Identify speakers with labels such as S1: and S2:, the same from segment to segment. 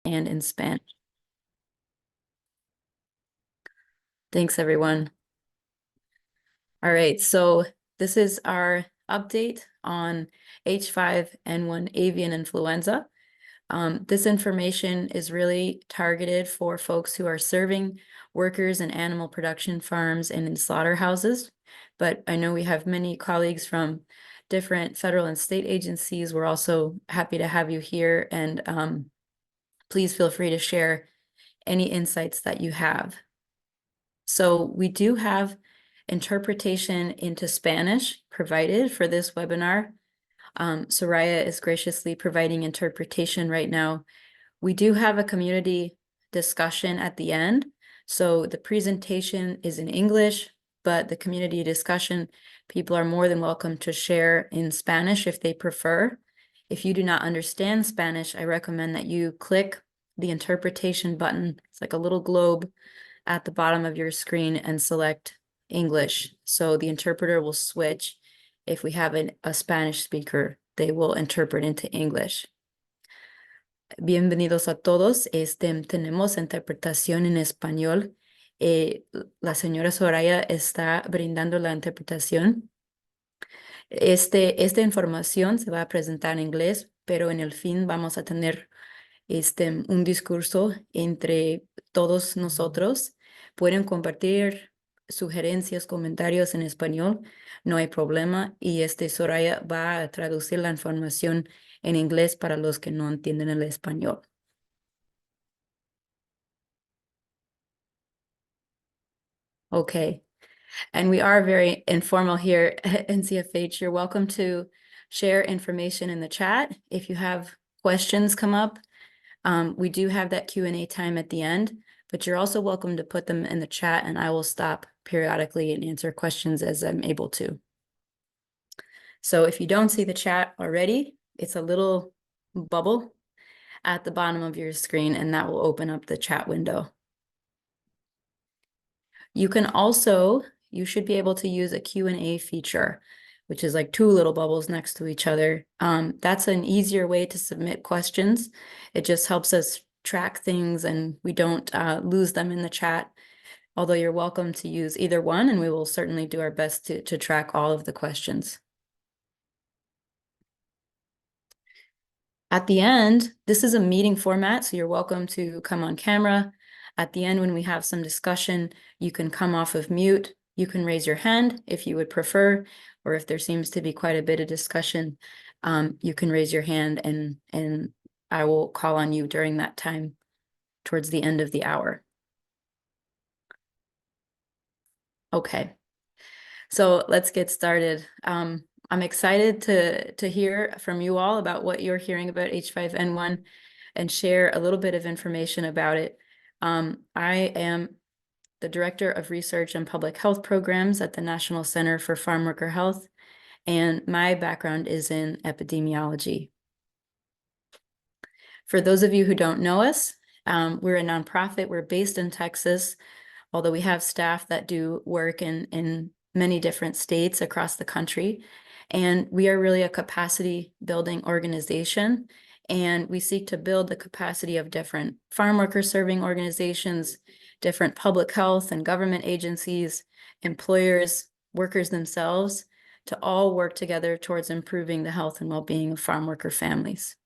S1: and in Spanish. Thanks, everyone. All right, so this is our update on H5N1 avian influenza. This information is really targeted for folks who are serving workers in animal production farms and in slaughterhouses. But I know we have many colleagues from different federal and state agencies. We're also happy to have you here, and please feel free to share any insights that you have. So we do have interpretation into Spanish provided for this webinar. Soraya is graciously providing interpretation right now. We do have a community discussion at the end. So the presentation is in English, but the community discussion, people are more than welcome to share in Spanish if they prefer. If you do not understand Spanish, I recommend that you click the interpretation button. It's like a little globe at the bottom of your screen and select English. So the interpreter will switch. If we have a Spanish speaker, they will interpret into English. Bienvenidos a todos. Tenemos interpretación en español. La señora Soraya está brindando la interpretación. Esta información se va a presentar en inglés, pero en el fin vamos a tener un discurso entre todos nosotros. Pueden compartir sugerencias, comentarios en español, no hay problema. Y Soraya va a traducir la información en inglés para los que no entienden el español. Okay. And we are very informal here at NCFH. You're welcome to share information in the chat. If you have questions come up, we do have that Q&A time at the end, but you're also welcome to put them in the chat, and I will stop periodically and answer questions as I'm able to. So if you don't see the chat already, it's a little bubble at the bottom of your screen, and that will open up the chat window. You can also, you should be able to use a Q&A feature, which is like two little bubbles next to each other. That's an easier way to submit questions. It just helps us track things and we don't lose them in the chat, although you're welcome to use either one, and we will certainly do our best to track all of the questions. At the end, this is a meeting format, so you're welcome to come on camera. At the end, when we have some discussion, you can come off of mute. You can raise your hand if you would prefer, or if there seems to be quite a bit of discussion, you can raise your hand and I will call on you during that time towards the end of the hour. Okay, so let's get started. I'm excited to hear from you all about what you're hearing about H5N1 and share a little bit of information about it. I am the Director of Research and Public Health Programs at the National Center for Farmworker Health, and my background is in epidemiology. For those of you who don't know us, we're a nonprofit. We're based in Texas, although we have staff that do work in many different states across the country. And we are really a capacity building organization, and we seek to build the capacity of different farm worker serving organizations, different public health and government agencies, employers, workers themselves, to all work together towards improving the health and well-being of farm worker families.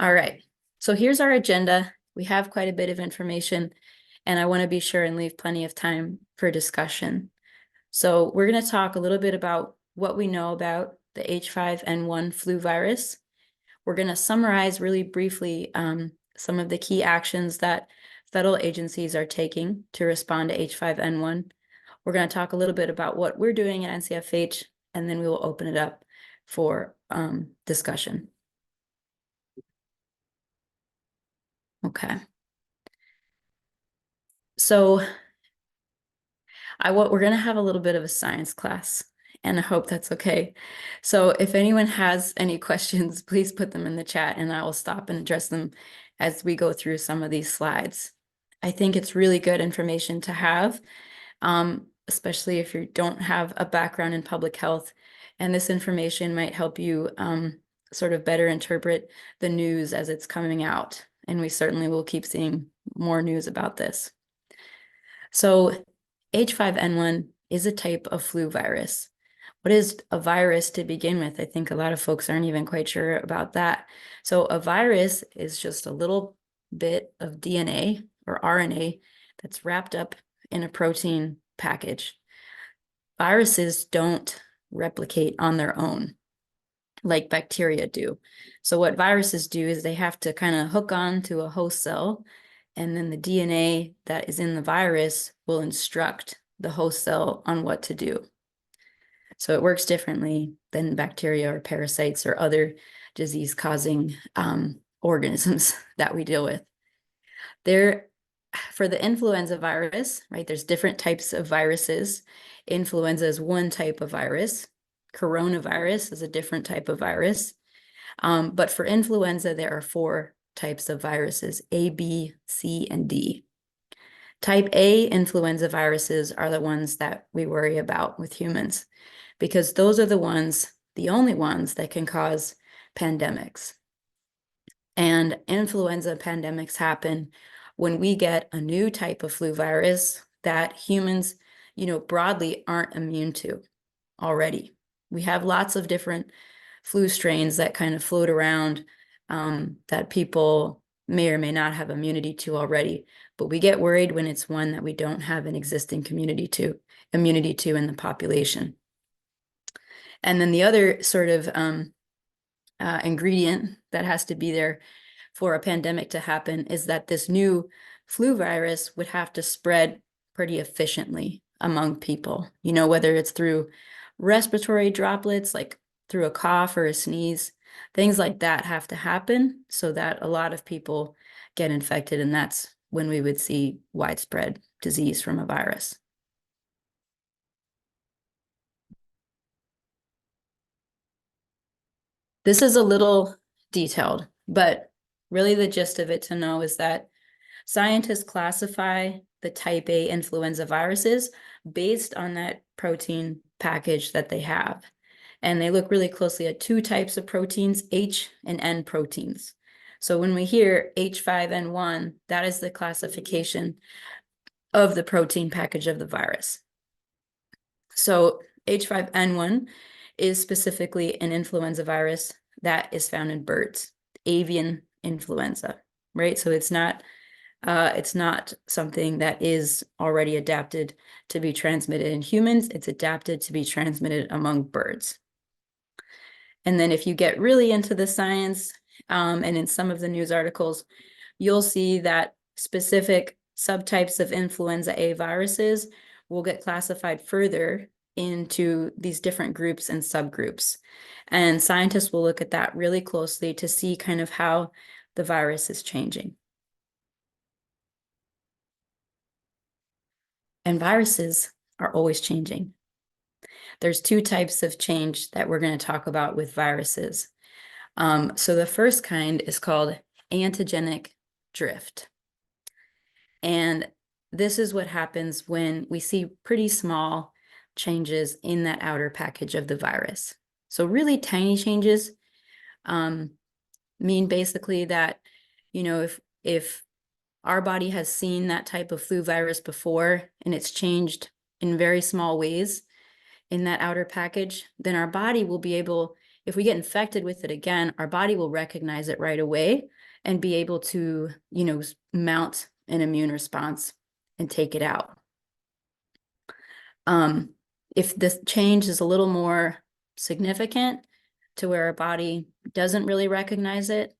S1: All right, so here's our agenda. We have quite a bit of information, and I want to be sure and leave plenty of time for discussion. So we're going to talk a little bit about what we know about the H5N1 flu virus. We're going to summarize really briefly some of the key actions that federal agencies are taking to respond to H5N1. We're going to talk a little bit about what we're doing at NCFH, and then we will open it up for discussion. Okay. So we're going to have a little bit of a science class, and I hope that's okay. So if anyone has any questions, please put them in the chat, and I will stop and address them as we go through some of these slides. I think it's really good information to have, especially if you don't have a background in public health, and this information might help you sort of better interpret the news as it's coming out. And we certainly will keep seeing more news about this. So H5N1 is a type of flu virus. What is a virus to begin with? I think a lot of folks aren't even quite sure about that. So a virus is just a little bit of DNA or RNA that's wrapped up in a protein package. Viruses don't replicate on their own like bacteria do. So what viruses do is they have to kind of hook on to a host cell, and then the DNA that is in the virus will instruct the host cell on what to do. So it works differently than bacteria or parasites or other disease-causing organisms that we deal with. For the influenza virus, right, there's different types of viruses. Influenza is one type of virus. Coronavirus is a different type of virus. But for influenza, there are 4 types of viruses, A, B, C, and D. Type A influenza viruses are the ones that we worry about with humans, because those are the only ones that can cause pandemics. And influenza pandemics happen when we get a new type of flu virus that humans, broadly aren't immune to already. We have lots of different flu strains that kind of float around that people may or may not have immunity to already, but we get worried when it's one that we don't have an existing immunity to in the population. And then the other sort of ingredient that has to be there for a pandemic to happen is that this new flu virus would have to spread pretty efficiently among people, whether it's through respiratory droplets, like through a cough or a sneeze. Things like that have to happen so that a lot of people get infected, and that's when we would see widespread disease from a virus. This is a little detailed, but really the gist of it to know is that scientists classify the type A influenza viruses based on that protein package that they have. And they look really closely at 2 types of proteins, H and N proteins. So when we hear H5N1, that is the classification of the protein package of the virus. So H5N1 is specifically an influenza virus that is found in birds, avian influenza, right? So it's not something that is already adapted to be transmitted in humans. It's adapted to be transmitted among birds. And then if you get really into the science, and in some of the news articles, you'll see that specific subtypes of influenza A viruses will get classified further into these different groups and subgroups. And scientists will look at that really closely to see kind of how the virus is changing. And viruses are always changing. There's 2 types of change that we're going to talk about with viruses. So the first kind is called antigenic drift. And this is what happens when we see pretty small changes in that outer package of the virus. So really tiny changes mean basically that, if our body has seen that type of flu virus before and it's changed in very small ways in that outer package, then our body will be able, if we get infected with it again, our body will recognize it right away and be able to, mount an immune response and take it out. If this change is a little more significant to where our body doesn't really recognize it,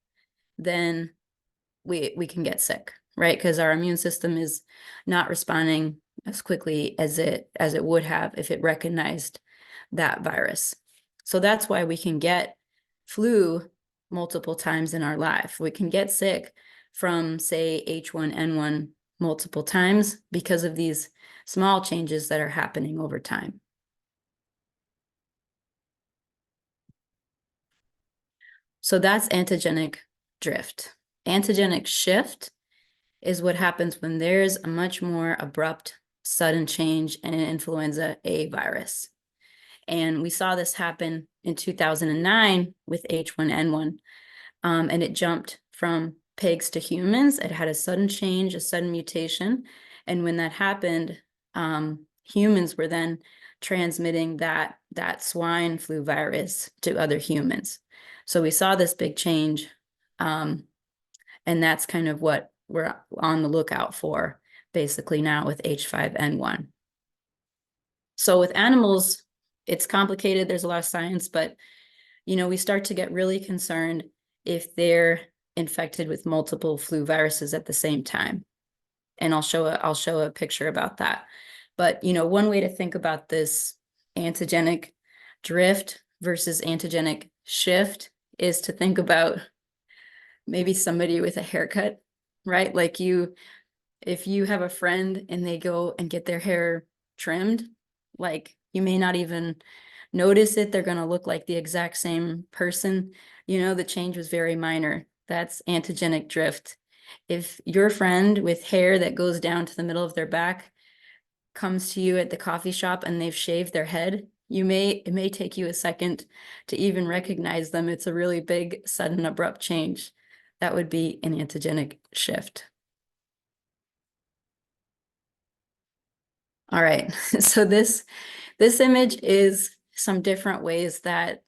S1: then we can get sick, right? Because our immune system is not responding as quickly as it would have if it recognized that virus. So that's why we can get flu multiple times in our life. We can get sick from, say, H1N1 multiple times because of these small changes that are happening over time. So that's antigenic drift. Antigenic shift is what happens when there's a much more abrupt, sudden change in an influenza A virus. And we saw this happen in 2009 with H5N1, and it jumped from pigs to humans. It had a sudden change, a sudden mutation. And when that happened, humans were then transmitting that swine flu virus to other humans. So we saw this big change, and that's kind of what we're on the lookout for basically now with H5N1. So with animals, it's complicated. There's a lot of science, but we start to get really concerned if they're infected with multiple flu viruses at the same time. And I'll show a picture about that. But one way to think about this antigenic drift versus antigenic shift is to think about maybe somebody with a haircut, right? Like if you have a friend and they go and get their hair trimmed, like you may not even notice it. They're going to look like the exact same person. The change was very minor. That's antigenic drift. If your friend with hair that goes down to the middle of their back comes to you at the coffee shop and they've shaved their head, it may take you a second to even recognize them. It's a really big, sudden, abrupt change. That would be an antigenic shift. All right, so this image is some different ways that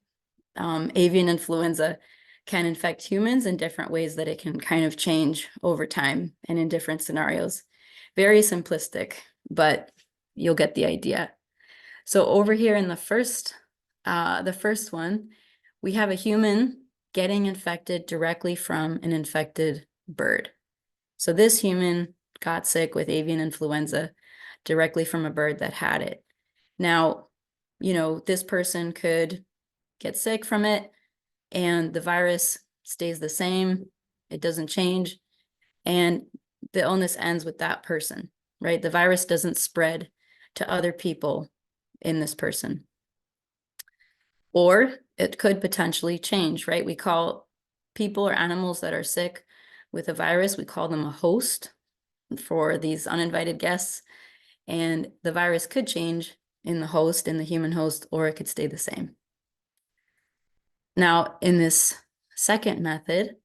S1: avian influenza can infect humans and different ways that it can kind of change over time and in different scenarios. Very simplistic, but you'll get the idea. So over here in the first one, we have a human getting infected directly from an infected bird. So this human got sick with avian influenza directly from a bird that had it. Now, this person could get sick from it and the virus stays the same. It doesn't change. And the illness ends with that person, right? The virus doesn't spread to other people in this person. Or it could potentially change, right? We call people or animals that are sick with a virus, we call them a host for these uninvited guests. And the virus could change in the host, in the human host, or it could stay the same. Now, in this second method,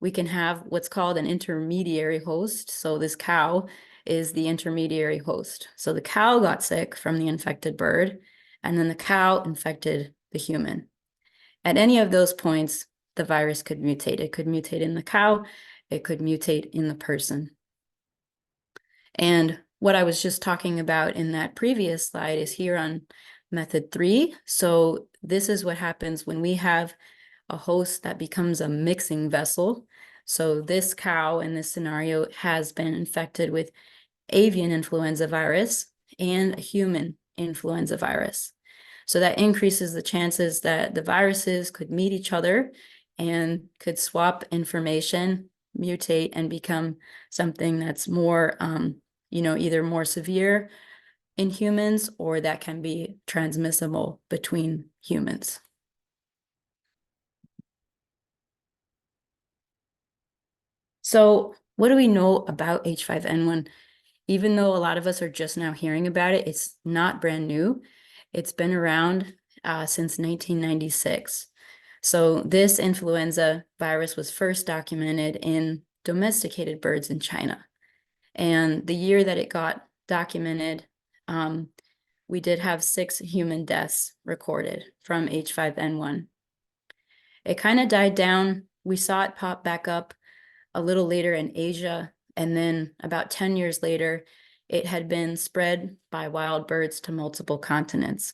S1: we can have what's called an intermediary host. So this cow is the intermediary host. So the cow got sick from the infected bird, and then the cow infected the human. At any of those points, the virus could mutate. It could mutate in the cow, it could mutate in the person. And what I was just talking about in that previous slide is here on method 3. So this is what happens when we have a host that becomes a mixing vessel. So this cow in this scenario has been infected with avian influenza virus and a human influenza virus. So that increases the chances that the viruses could meet each other and could swap information, mutate, and become something that's more, either more severe in humans or that can be transmissible between humans. So what do we know about H5N1? Even though a lot of us are just now hearing about it, it's not brand new. It's been around since 1996. So this influenza virus was first documented in domesticated birds in China. And the year that it got documented, we did have 6 human deaths recorded from H5N1. It kind of died down. We saw it pop back up a little later in Asia, and then about 10 years later, it had been spread by wild birds to multiple continents.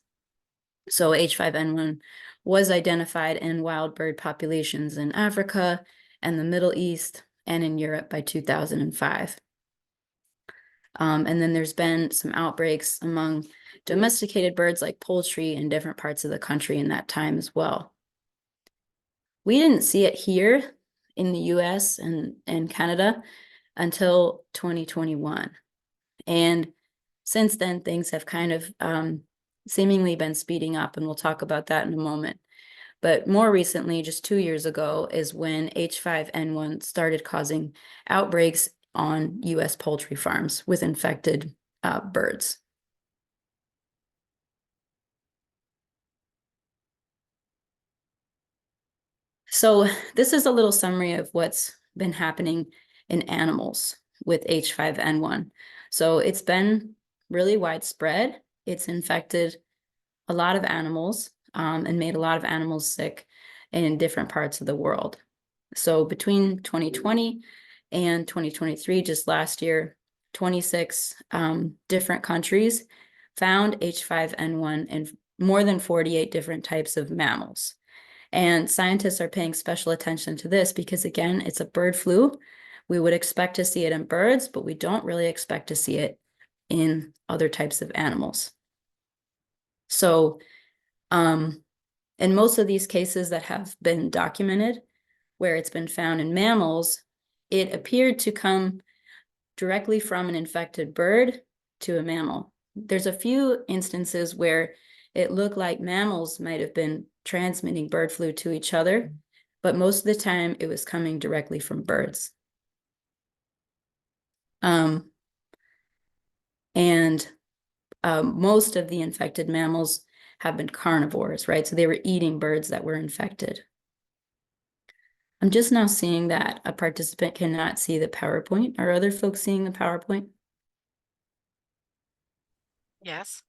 S1: So H5N1 was identified in wild bird populations in Africa and the Middle East and in Europe by 2005. And then there's been some outbreaks among domesticated birds like poultry in different parts of the country in that time as well. We didn't see it here in the US and Canada until 2021. And since then, things have kind of seemingly been speeding up, and we'll talk about that in a moment. But more recently, just 2 years ago, is when H5N1 started causing outbreaks on US poultry farms with infected birds. So this is a little summary of what's been happening in animals with H5N1. So it's been really widespread. It's infected a lot of animals and made a lot of animals sick in different parts of the world. So between 2020 and 2023, just last year, 26 different countries found H5N1 in more than 48 different types of mammals. And scientists are paying special attention to this because, again, it's a bird flu. We would expect to see it in birds, but we don't really expect to see it in other types of animals. So, in most of these cases that have been documented, where it's been found in mammals, it appeared to come directly from an infected bird to a mammal. There's a few instances where it looked like mammals might have been transmitting bird flu to each other, but most of the time it was coming directly from birds. Most of the infected mammals have been carnivores, right? So they were eating birds that were infected. I'm just now seeing that a participant cannot see the PowerPoint. Are other folks seeing the PowerPoint?
S2: Yes.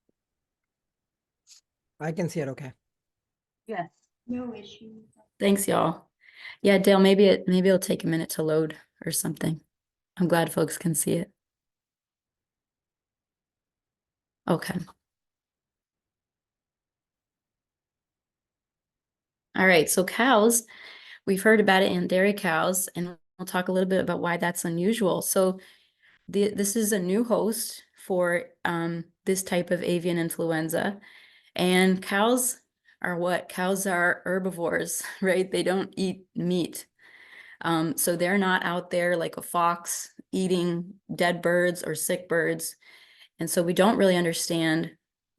S3: I can see it okay.
S4: Yes. No issue.
S1: Thanks, y'all. Yeah, Dale, maybe it'll take a minute to load or something. I'm glad folks can see it. Okay. All right, so cows, we've heard about it in dairy cows, and we'll talk a little bit about why that's unusual. So this is a new host for this type of avian influenza, and cows are what? Cows are herbivores, right? They don't eat meat. So they're not out there like a fox eating dead birds or sick birds. And so we don't really understand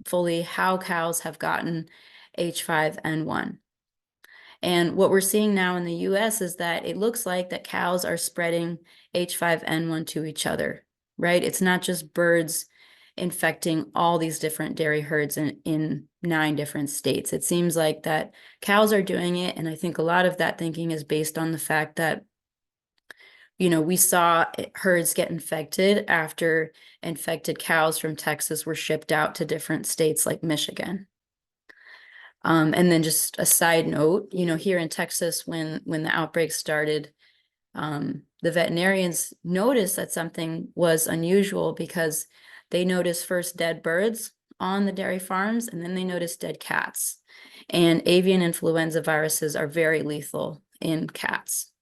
S1: fully how cows have gotten H5N1. And what we're seeing now in the US is that it looks like that cows are spreading H5N1 to each other, right? It's not just birds infecting all these different dairy herds in 9 different states. It seems like that cows are doing it. And I think a lot of that thinking is based on the fact that, we saw herds get infected after infected cows from Texas were shipped out to different states like Michigan. And then just a side note, here in Texas, when the outbreak started, the veterinarians noticed that something was unusual because they noticed first dead birds on the dairy farms, and then they noticed dead cats. And avian influenza viruses are very lethal in cats.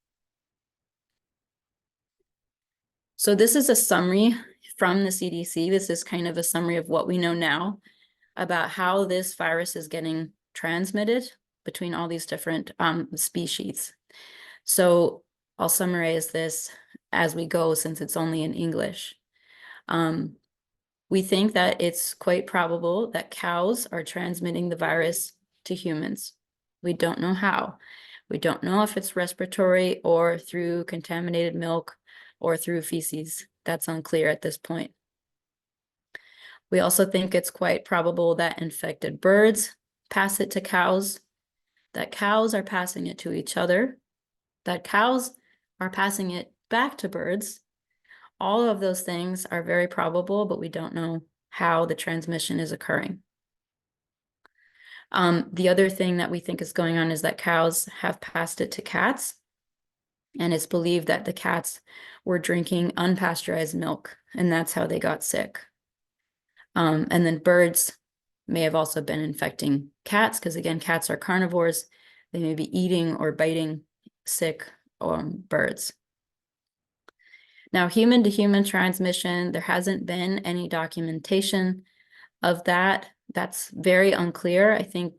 S1: So this is a summary from the CDC. This is kind of a summary of what we know now about how this virus is getting transmitted between all these different species. So I'll summarize this as we go since it's only in English. We think that it's quite probable that cows are transmitting the virus to humans. We don't know how. We don't know if it's respiratory or through contaminated milk or through feces. That's unclear at this point. We also think it's quite probable that infected birds pass it to cows, that cows are passing it to each other, that cows are passing it back to birds. All of those things are very probable, but we don't know how the transmission is occurring. The other thing that we think is going on is that cows have passed it to cats, and it's believed that the cats were drinking unpasteurized milk, and that's how they got sick. And then birds may have also been infecting cats because, again, cats are carnivores. They may be eating or biting sick birds. Now, human-to-human transmission, there hasn't been any documentation of that. That's very unclear. I think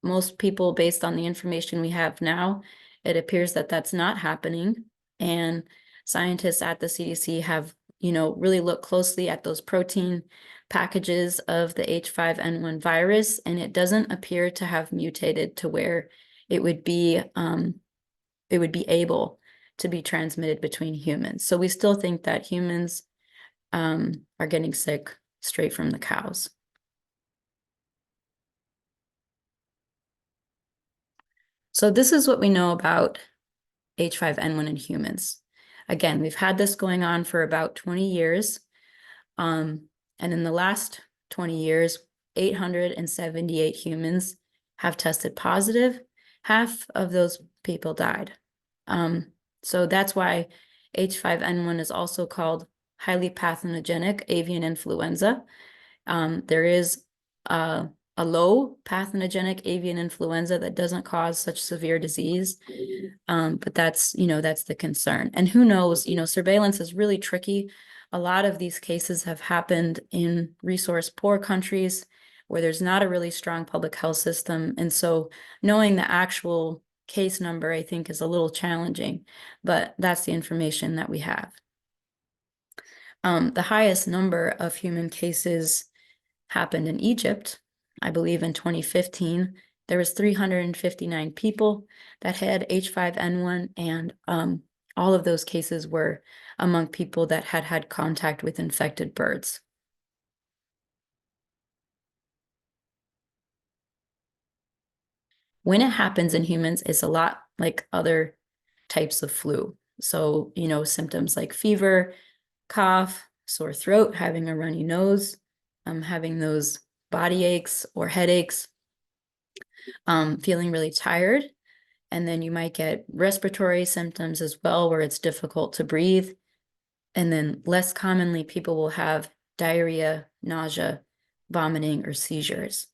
S1: most people, based on the information we have now, it appears that that's not happening. And scientists at the CDC have, really looked closely at those protein packages of the H5N1 virus, and it doesn't appear to have mutated to where it would be able to be transmitted between humans. So we still think that humans are getting sick straight from the cows. So this is what we know about H5N1 in humans. Again, we've had this going on for about 20 years. And in the last 20 years, 878 humans have tested positive. Half of those people died. So that's why H5N1 is also called highly pathogenic avian influenza. There is a low pathogenic avian influenza that doesn't cause such severe disease. But that's the concern. And who knows, surveillance is really tricky. A lot of these cases have happened in resource poor countries where there's not a really strong public health system. And so knowing the actual case number, I think, is a little challenging, but that's the information that we have. The highest number of human cases happened in Egypt. I believe in 2015, there was 359 people that had H5N1, and all of those cases were among people that had had contact with infected birds. When it happens in humans, it's a lot like other types of flu. So, symptoms like fever, cough, sore throat, having a runny nose, having those body aches or headaches, feeling really tired. And then you might get respiratory symptoms as well, where it's difficult to breathe. And then less commonly, people will have diarrhea, nausea, vomiting, or seizures.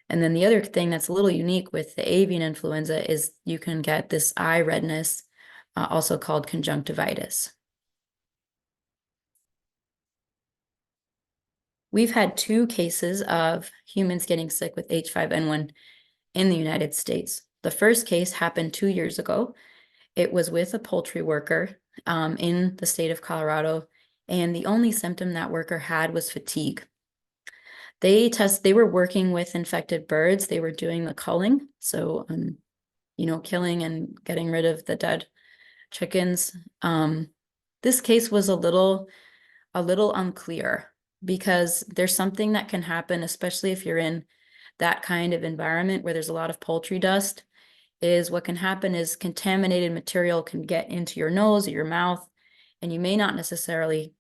S1: And then the other thing that's a little unique with the avian influenza is you can get this eye redness, also called conjunctivitis. We've had 2 cases of humans getting sick with H5N1 in the United States. The first case happened 2 years ago. It was with a poultry worker in the state of Colorado, and the only symptom that worker had was fatigue. They were working with infected birds. They were doing the culling, so killing and getting rid of the dead chickens. This case was a little unclear because there's something that can happen, especially if you're in that kind of environment where there's a lot of poultry dust. Is what can happen is contaminated material can get into your nose or your mouth, and you may not necessarily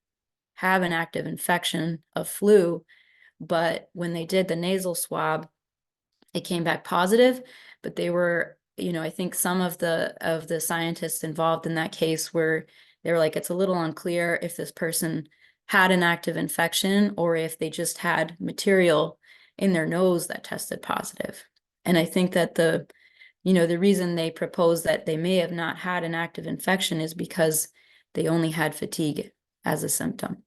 S1: have an active infection of flu, but when they did the nasal swab, it came back positive, but they were, I think some of the scientists involved in that case were, they were like, it's a little unclear if this person had an active infection or if they just had material in their nose that tested positive. And I think that the reason they proposed that they may have not had an active infection is because they only had fatigue as a symptom.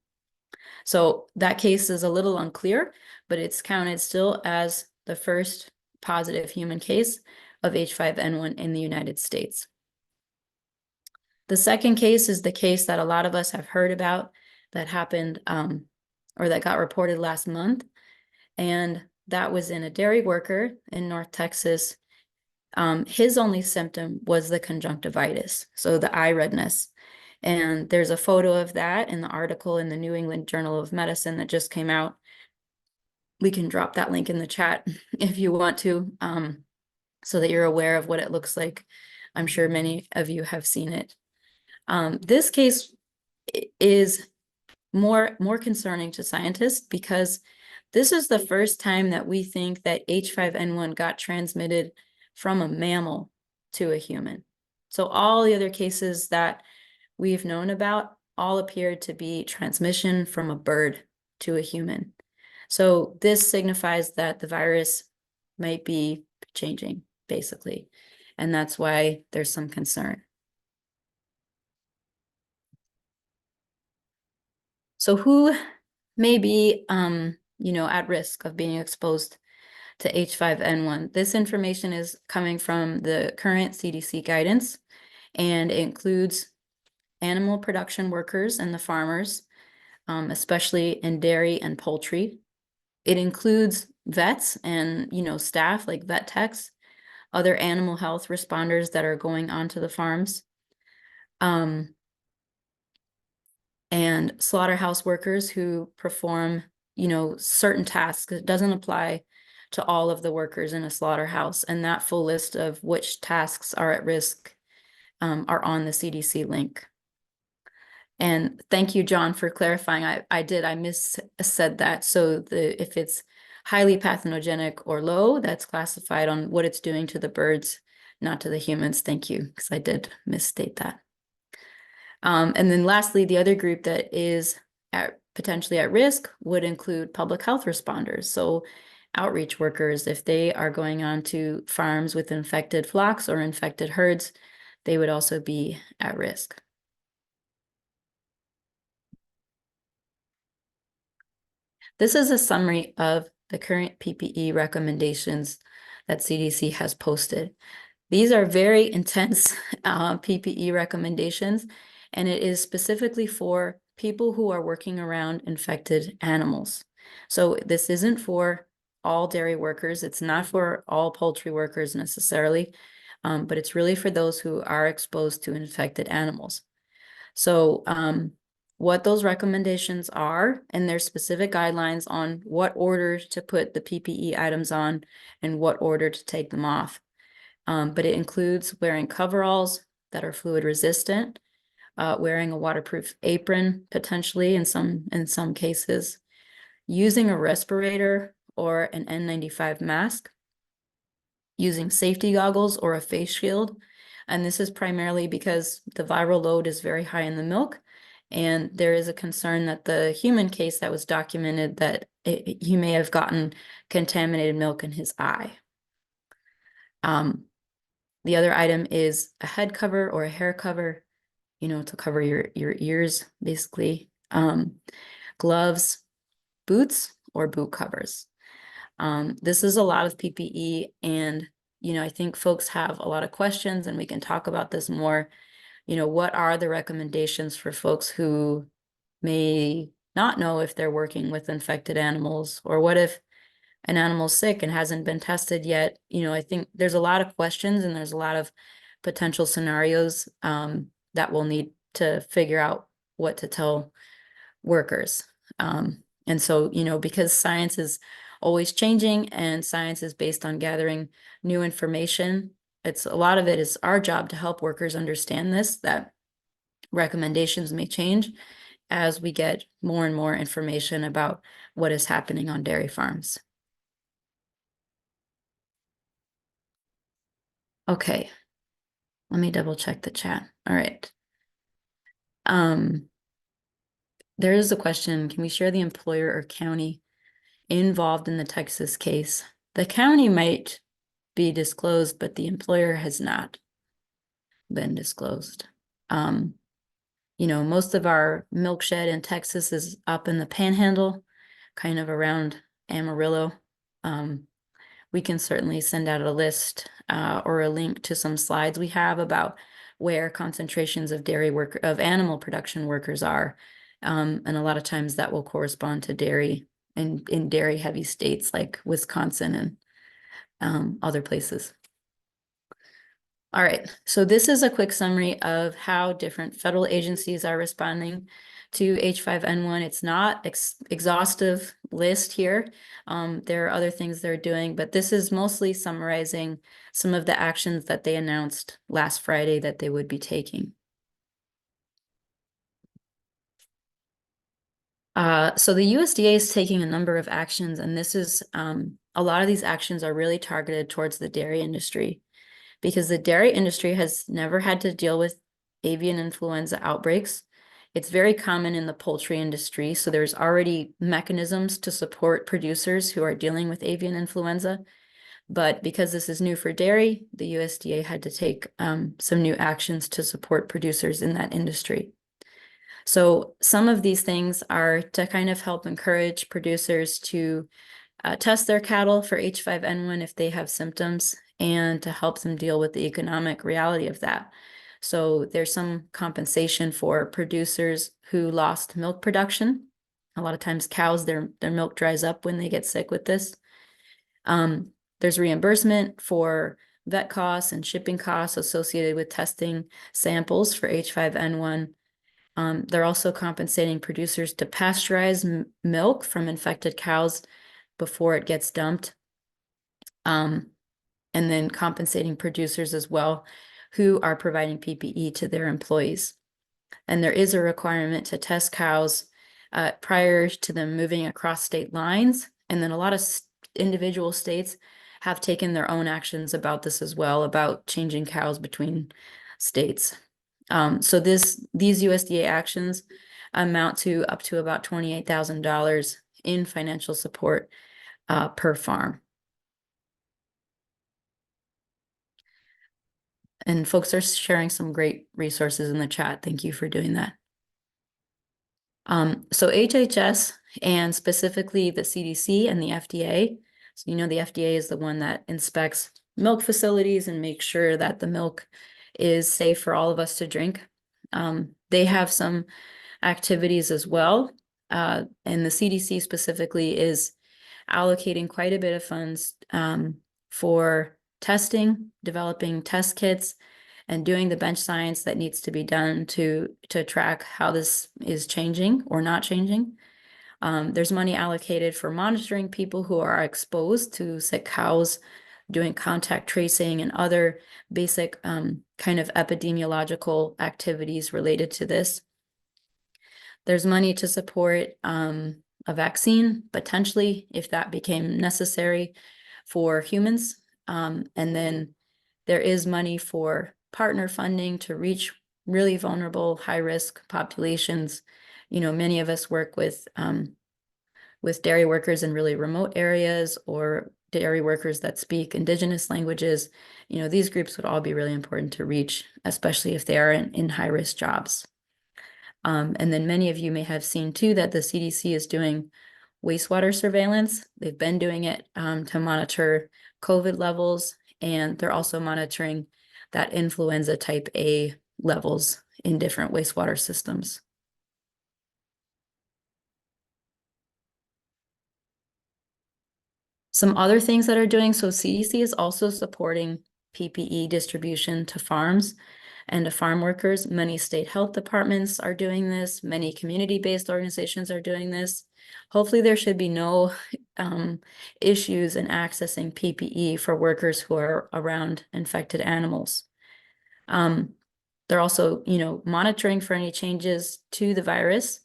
S1: So that case is a little unclear, but it's counted still as the first positive human case of H5N1 in the United States. The second case is the case that a lot of us have heard about that happened or that got reported last month. And that was in a dairy worker in North Texas. His only symptom was the conjunctivitis, so the eye redness. And there's a photo of that in the article in the New England Journal of Medicine that just came out. We can drop that link in the chat if you want to, so that you're aware of what it looks like. I'm sure many of you have seen it. This case is more concerning to scientists because this is the first time that we think that H5N1 got transmitted from a mammal to a human. So all the other cases that we've known about all appeared to be transmission from a bird to a human. So this signifies that the virus might be changing, basically. And that's why there's some concern. So who may be, at risk of being exposed to H5N1? This information is coming from the current CDC guidance, and it includes animal production workers and the farmers, especially in dairy and poultry. It includes vets and, staff like vet techs, other animal health responders that are going onto the farms, and slaughterhouse workers who perform, certain tasks. It doesn't apply to all of the workers in a slaughterhouse. And that full list of which tasks are at risk are on the CDC link. And thank you, John, for clarifying. I missaid that. So if it's highly pathogenic or low, that's classified on what it's doing to the birds, not to the humans. Thank you, because I did misstate that. And then lastly, the other group that is potentially at risk would include public health responders. So outreach workers, if they are going on to farms with infected flocks or infected herds, they would also be at risk. This is a summary of the current PPE recommendations that CDC has posted. These are very intense PPE recommendations, and it is specifically for people who are working around infected animals. So this isn't for all dairy workers. It's not for all poultry workers necessarily, but it's really for those who are exposed to infected animals. So what those recommendations are, and there's specific guidelines on what order to put the PPE items on and what order to take them off. But it includes wearing coveralls that are fluid resistant, wearing a waterproof apron, potentially in some cases, using a respirator or an N95 mask, using safety goggles or a face shield. And this is primarily because the viral load is very high in the milk. And there is a concern that the human case that was documented that he may have gotten contaminated milk in his eye. The other item is a head cover or a hair cover, to cover your ears, basically. Gloves, boots, or boot covers. This is a lot of PPE, and I think folks have a lot of questions, and we can talk about this more. What are the recommendations for folks who may not know if they're working with infected animals, or what if an animal's sick and hasn't been tested yet? I think there's a lot of questions, and there's a lot of potential scenarios that we'll need to figure out what to tell workers. And so, because science is always changing and science is based on gathering new information, a lot of it is our job to help workers understand this, that recommendations may change as we get more and more information about what is happening on dairy farms. Okay, let me double check the chat. All right. There is a question, can we share the employer or county involved in the Texas case? The county might be disclosed, but the employer has not been disclosed. Most of our milk shed in Texas is up in the Panhandle, kind of around Amarillo. We can certainly send out a list or a link to some slides we have about where concentrations of animal production workers are. And a lot of times that will correspond to dairy and in dairy heavy states like Wisconsin and other places. All right, so this is a quick summary of how different federal agencies are responding to H5N1. It's not exhaustive list here. There are other things they're doing, but this is mostly summarizing some of the actions that they announced last Friday that they would be taking. So the USDA is taking a number of actions, and this is a lot of these actions are really targeted towards the dairy industry, because the dairy industry has never had to deal with avian influenza outbreaks. It's very common in the poultry industry, so there's already mechanisms to support producers who are dealing with avian influenza. But because this is new for dairy, the USDA had to take some new actions to support producers in that industry. So some of these things are to kind of help encourage producers to test their cattle for H5N1 if they have symptoms, and to help them deal with the economic reality of that. So there's some compensation for producers who lost milk production. A lot of times cows, their milk dries up when they get sick with this. There's reimbursement for vet costs and shipping costs associated with testing samples for H5N1. They're also compensating producers to pasteurize milk from infected cows before it gets dumped. and then compensating producers as well who are providing PPE to their employees. And there is a requirement to test cows prior to them moving across state lines. And then a lot of individual states have taken their own actions about this as well, about changing cows between states. So these USDA actions amount to up to about $28,000 in financial support per farm. And folks are sharing some great resources in the chat. Thank you for doing that. So HHS and specifically the CDC and the FDA. So, the FDA is the one that inspects milk facilities and makes sure that the milk is safe for all of us to drink. They have some activities as well. And the CDC specifically is allocating quite a bit of funds for testing, developing test kits, and doing the bench science that needs to be done to track how this is changing or not changing. There's money allocated for monitoring people who are exposed to sick cows, doing contact tracing and other basic kind of epidemiological activities related to this. There's money to support a vaccine, potentially, if that became necessary for humans. And then there is money for partner funding to reach really vulnerable, high-risk populations. Many of us work with dairy workers in really remote areas or dairy workers that speak indigenous languages. These groups would all be really important to reach, especially if they are in high-risk jobs. And then many of you may have seen too that the CDC is doing wastewater surveillance. They've been doing it to monitor COVID levels, and they're also monitoring that influenza type A levels in different wastewater systems. Some other things that are doing, so CDC is also supporting PPE distribution to farms and to farm workers. Many state health departments are doing this. Many community-based organizations are doing this. Hopefully there should be no issues in accessing PPE for workers who are around infected animals. They're also, monitoring for any changes to the virus,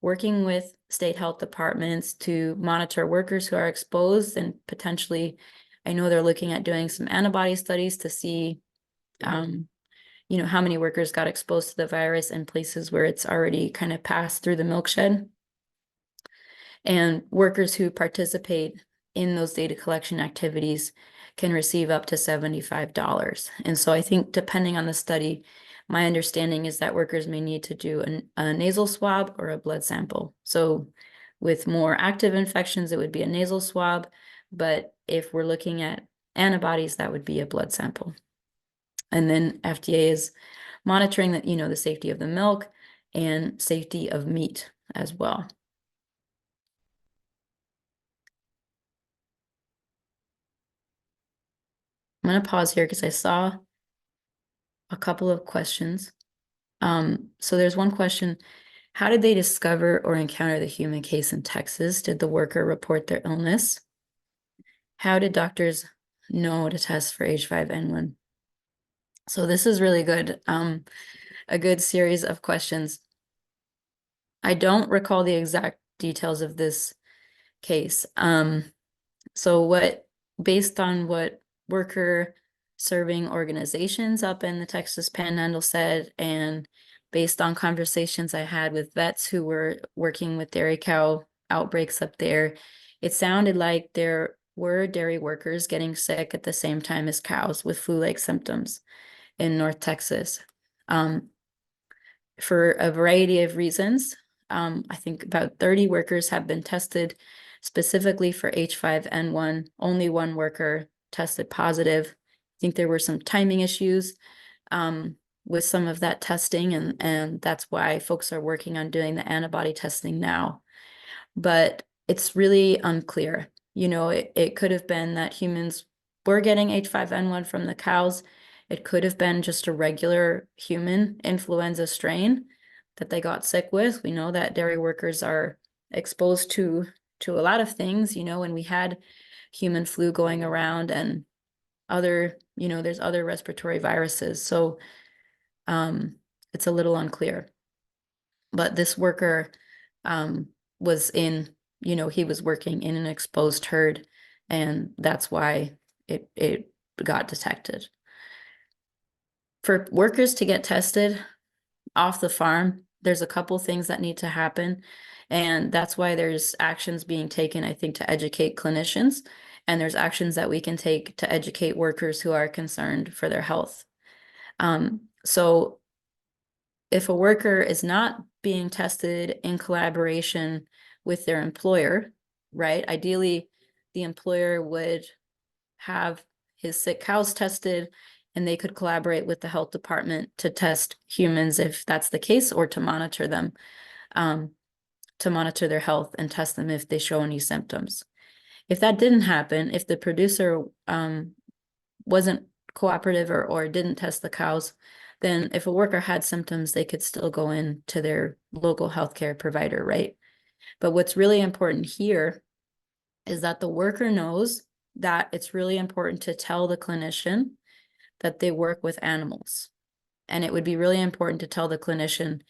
S1: working with state health departments to monitor workers who are exposed, and potentially, I know they're looking at doing some antibody studies to see, how many workers got exposed to the virus in places where it's already kind of passed through the milk shed. And workers who participate in those data collection activities can receive up to $75. And so I think depending on the study, my understanding is that workers may need to do a nasal swab or a blood sample. So with more active infections, it would be a nasal swab. But if we're looking at antibodies, that would be a blood sample. And then FDA is monitoring that, the safety of the milk and safety of meat as well. I'm going to pause here because I saw a couple of questions. So there's one question. How did they discover or encounter the human case in Texas? Did the worker report their illness? How did doctors know to test for H5N1? So this is really good. A good series of questions. I don't recall the exact details of this case. So based on what worker serving organizations up in the Texas Panhandle said, and based on conversations I had with vets who were working with dairy cow outbreaks up there, it sounded like there were dairy workers getting sick at the same time as cows with flu-like symptoms in North Texas. For a variety of reasons, I think about 30 workers have been tested specifically for H5N1. Only one worker tested positive. I think there were some timing issues with some of that testing, and that's why folks are working on doing the antibody testing now. But it's really unclear. It could have been that humans were getting H5N1 from the cows. It could have been just a regular human influenza strain that they got sick with. We know that dairy workers are exposed to a lot of things, when we had human flu going around and other, there's other respiratory viruses. So it's a little unclear. But this worker was in, he was working in an exposed herd, and that's why it got detected. For workers to get tested off the farm, there's a couple things that need to happen. And that's why there's actions being taken, I think, to educate clinicians. And there's actions that we can take to educate workers who are concerned for their health. So if a worker is not being tested in collaboration with their employer, right? Ideally, the employer would have his sick cows tested, and they could collaborate with the health department to test humans if that's the case, or to monitor them, to monitor their health and test them if they show any symptoms. If that didn't happen, if the producer wasn't cooperative or didn't test the cows, then if a worker had symptoms, they could still go in to their local healthcare provider, right? But what's really important here is that the worker knows that it's really important to tell the clinician that they work with animals. And it would be really important to tell the clinician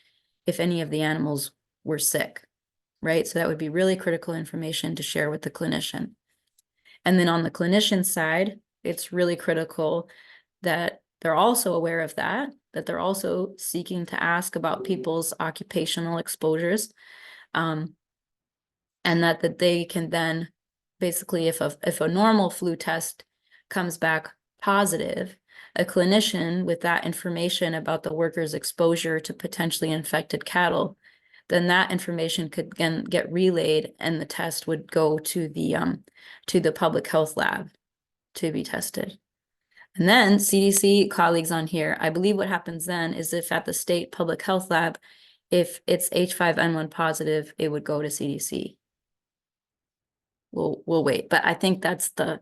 S1: if any of the animals were sick, right? So that would be really critical information to share with the clinician. And then on the clinician side, it's really critical that they're also aware of that they're also seeking to ask about people's occupational exposures, and that they can then basically, if a normal flu test comes back positive, a clinician with that information about the worker's exposure to potentially infected cattle, then that information could then get relayed, and the test would go to the public health lab to be tested. And then CDC colleagues on here, I believe what happens then is if at the state public health lab, if it's H5N1 positive, it would go to CDC. We'll wait, but I think that's the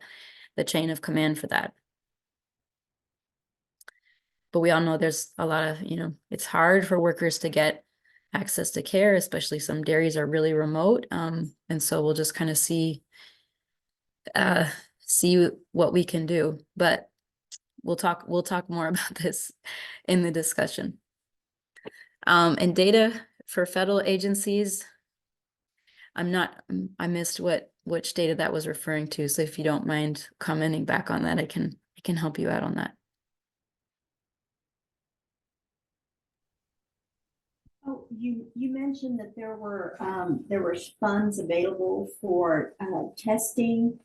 S1: chain of command for that. But we all know there's a lot of, it's hard for workers to get access to care, especially some dairies are really remote. And so we'll just kind of see what we can do. But we'll talk more about this in the discussion. And data for federal agencies, I missed which data that was referring to. So if you don't mind commenting back on that, I can help you out on that.
S4: Oh, you mentioned that there were funds available for testing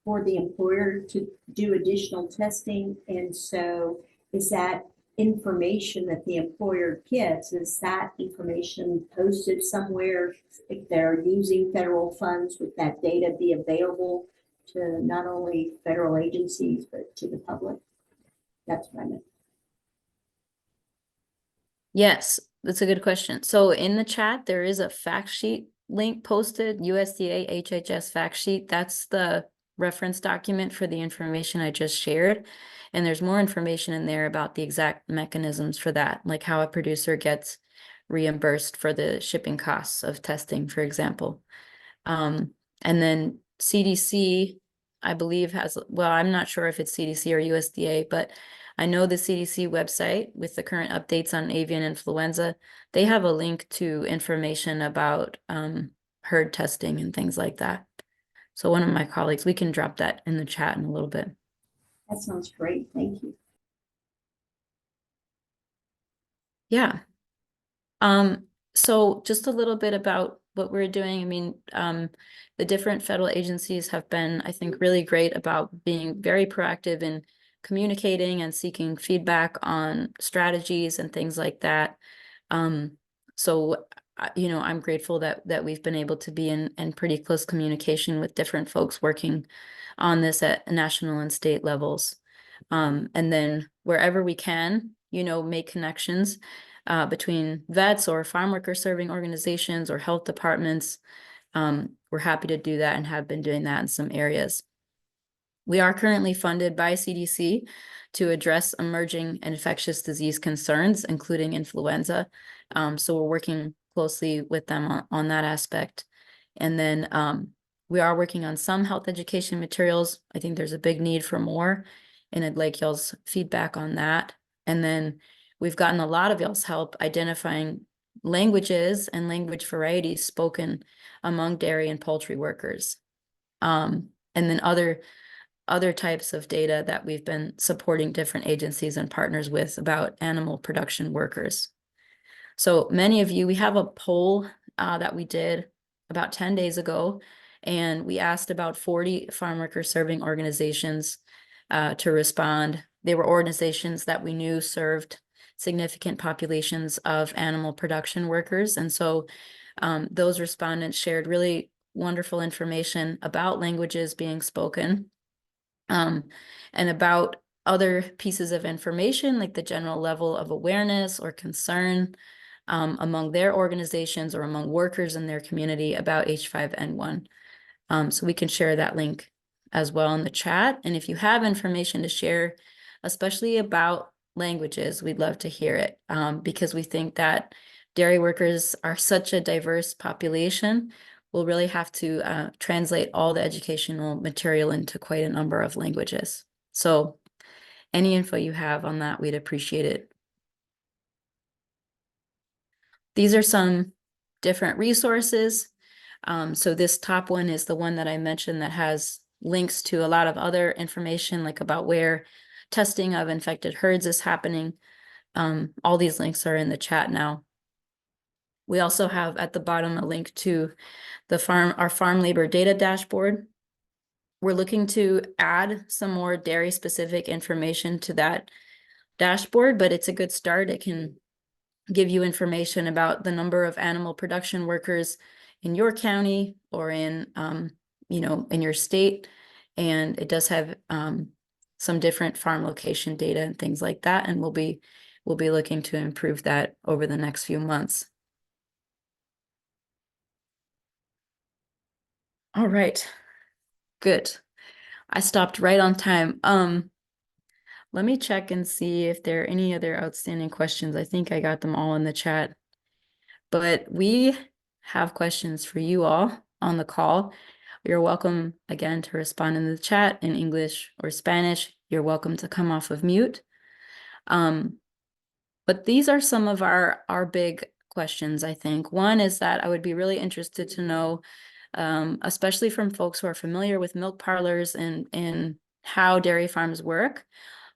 S4: for the employer to do additional testing. And so is that information that the employer gets, is that information posted somewhere? If they're using federal funds, would that data be available to not only federal agencies, but to the public? That's what I meant.
S1: Yes, that's a good question. So in the chat, there is a fact sheet link posted, USDA HHS fact sheet. That's the reference document for the information I just shared. And there's more information in there about the exact mechanisms for that, like how a producer gets reimbursed for the shipping costs of testing, for example. And then CDC, I believe well, I'm not sure if it's CDC or USDA, but I know the CDC website with the current updates on avian influenza, they have a link to information about herd testing and things like that. So one of my colleagues, we can drop that in the chat in a little bit.
S4: That sounds great. Thank you.
S1: Yeah. So just a little bit about what we're doing. I mean, the different federal agencies have been, I think, really great about being very proactive in communicating and seeking feedback on strategies and things like that. So, I'm grateful that we've been able to be in pretty close communication with different folks working on this at national and state levels. And then wherever we can, make connections between vets or farm worker serving organizations or health departments. We're happy to do that and have been doing that in some areas. We are currently funded by CDC to address emerging infectious disease concerns, including influenza. So we're working closely with them on that aspect. And then We are working on some health education materials. I think there's a big need for more, and I'd like y'all's feedback on that. And then we've gotten a lot of y'all's help identifying languages and language varieties spoken among dairy and poultry workers. And then other types of data that we've been supporting different agencies and partners with about animal production workers. So many of you, we have a poll that we did about 10 days ago, and we asked about 40 farm worker serving organizations to respond. They were organizations that we knew served significant populations of animal production workers. And so those respondents shared really wonderful information about languages being spoken, and about other pieces of information, like the general level of awareness or concern among their organizations or among workers in their community about H5N1. So we can share that link as well in the chat. And if you have information to share, especially about languages, we'd love to hear it, because we think that dairy workers are such a diverse population. We'll really have to translate all the educational material into quite a number of languages. So any info you have on that, we'd appreciate it. These are some different resources. So this top one is the one that I mentioned that has links to a lot of other information, like about where testing of infected herds is happening. All these links are in the chat now. We also have at the bottom a link to our farm labor data dashboard. We're looking to add some more dairy specific information to that dashboard, but it's a good start. It can give you information about the number of animal production workers in your county or in in your state. And it does have some different farm location data and things like that. And we'll be looking to improve that over the next few months. All right, good. I stopped right on time. Let me check and see if there are any other outstanding questions. I think I got them all in the chat. But we have questions for you all on the call. You're welcome again to respond in the chat in English or Spanish. You're welcome to come off of mute. But these are some of our big questions, I think. One is that I would be really interested to know, especially from folks who are familiar with milk parlors and how dairy farms work,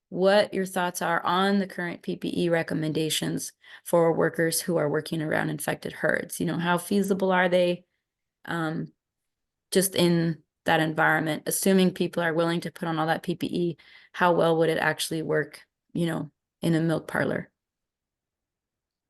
S1: what your thoughts are on the current PPE recommendations for workers who are working around infected herds. How feasible are they just in that environment? Assuming people are willing to put on all that PPE, how well would it actually work, in a milk parlor?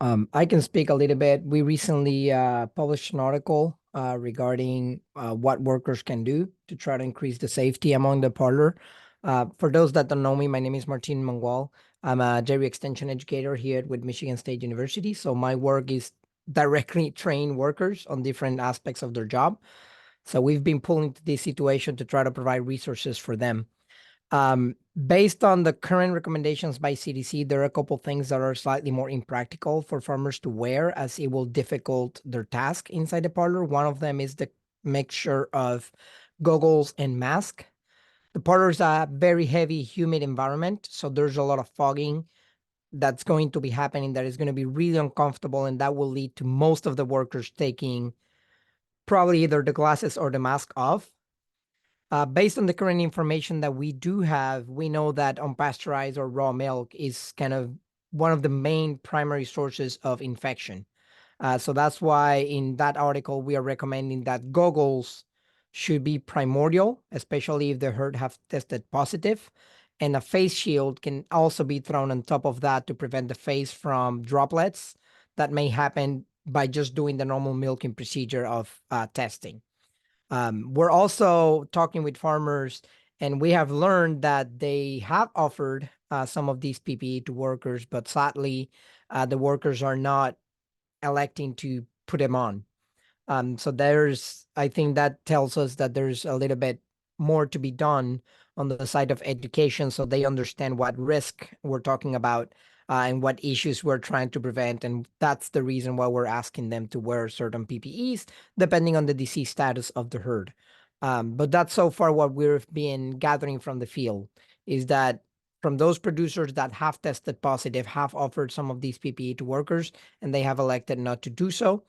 S2: I can speak a little bit. We recently published an article regarding what workers can do to try to increase the safety among the parlor. For those that don't know me, my name is Martin Mangual. I'm a dairy extension educator here with Michigan State University. So my work is directly train workers on different aspects of their job. So we've been pulling to this situation to try to provide resources for them. Based on the current recommendations by CDC, there are a couple things that are slightly more impractical for farmers to wear, as it will difficult their task inside the parlor. One of them is the mixture of goggles and mask. The parlor is a very heavy, humid environment, so there's a lot of fogging that's going to be happening that is going to be really uncomfortable, and that will lead to most of the workers taking probably either the glasses or the mask off. Based on the current information that we do have, we know that unpasteurized or raw milk is kind of one of the main primary sources of infection. So that's why in that article, we are recommending that goggles should be primordial, especially if the herd have tested positive. And a face shield can also be thrown on top of that to prevent the face from droplets that may happen by just doing the normal milking procedure of testing. We're also talking with farmers, and we have learned that they have offered some of these PPE to workers, but sadly, the workers are not electing to put them on. So I think that tells us that there's a little bit more to be done on the side of education, so they understand what risk we're talking about and what issues we're trying to prevent. And that's the reason why we're asking them to wear certain PPEs, depending on the disease status of the herd. But that's so far what we've been gathering from the field, is that from those producers that have tested positive, have offered some of these PPE to workers, and they have elected not to do so.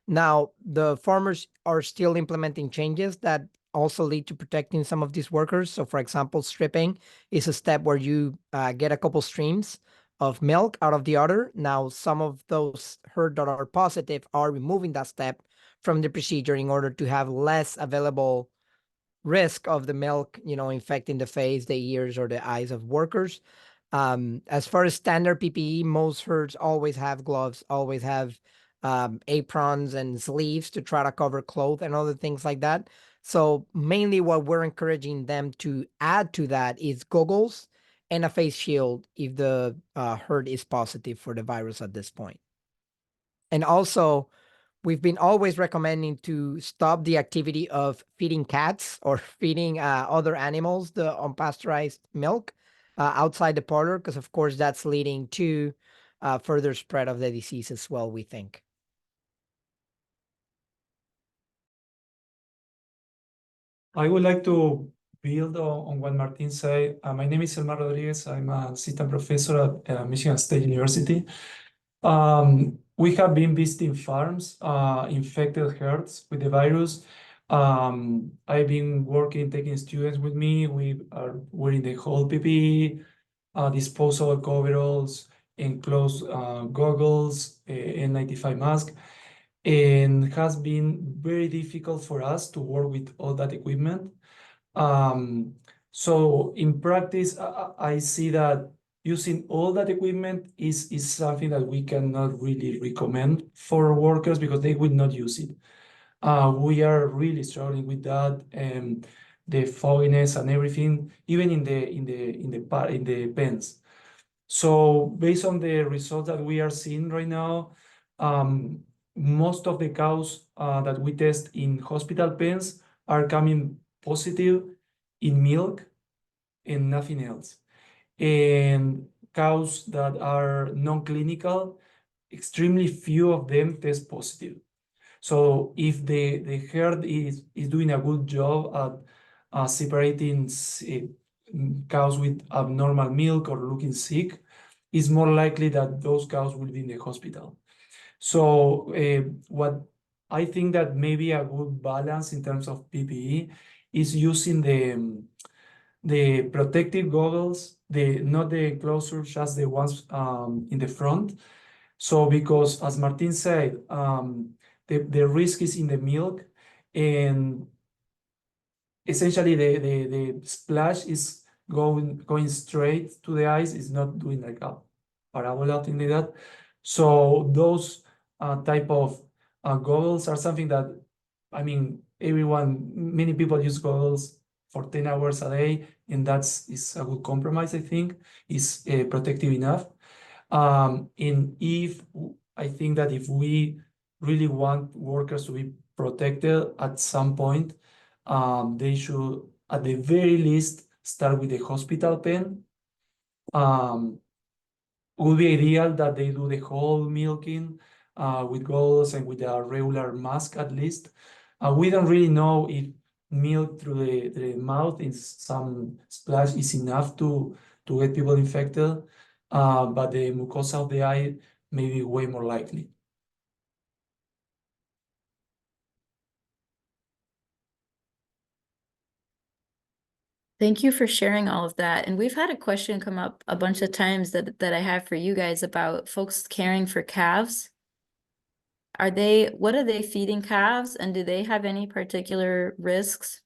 S2: Now, the farmers are still implementing changes that also lead to protecting some of these workers. So, for example, stripping is a step where you get a couple streams of milk out of the udder. Now, some of those herd that are positive are removing that step from the procedure in order to have less available risk of the milk, infecting the face, the ears, or the eyes of workers. As far as standard PPE, most herds always have gloves, always have aprons and sleeves to try to cover clothes and other things like that. So mainly what we're encouraging them to add to that is goggles and a face shield if the herd is positive for the virus at this point. And also, we've been always recommending to stop the activity of feeding cats or feeding other animals the unpasteurized milk outside the parlor, because of course that's leading to further spread of the disease as well, we think.
S3: I would like to build on what Martin said. My name is Elmar Rodriguez. I'm an assistant professor at Michigan State University. We have been visiting farms, infected herds with the virus. I've been working, taking students with me. We are wearing the whole PPE, disposable coveralls, enclosed goggles, N95 mask. And has been very difficult for us to work with all that equipment. So in practice, I see that using all that equipment is something that we cannot really recommend for workers because they will not use it. We are really struggling with that, and the fogginess and everything, even in the pens. So based on the results that we are seeing right now, most of the cows that we test in hospital pens are coming positive in milk and nothing else. And cows that are non-clinical, extremely few of them test positive. So if the herd is doing a good job at separating cows with abnormal milk or looking sick, it's more likely that those cows will be in the hospital. So what I think that maybe a good balance in terms of PPE is using the protective goggles, not the enclosure, just the ones in the front. So because as Martin said, the risk is in the milk, and essentially the splash is going straight to the eyes, is not doing like a parabola, thing like that. So those type of goggles are something that, I mean, many people use goggles for 10 hours a day, and is a good compromise, I think, is protective enough. And I think that if we really want workers to be protected at some point, they should, at the very least, start with the hospital pen. Would be ideal that they do the whole milking with goggles and with a regular mask at least. We don't really know if milk through the mouth in some splash is enough to get people infected, but the mucosa of the eye may be way more likely.
S1: Thank you for sharing all of that. And we've had a question come up a bunch of times that I have for you guys about folks caring for calves. What are they feeding calves, and do they have any particular risks?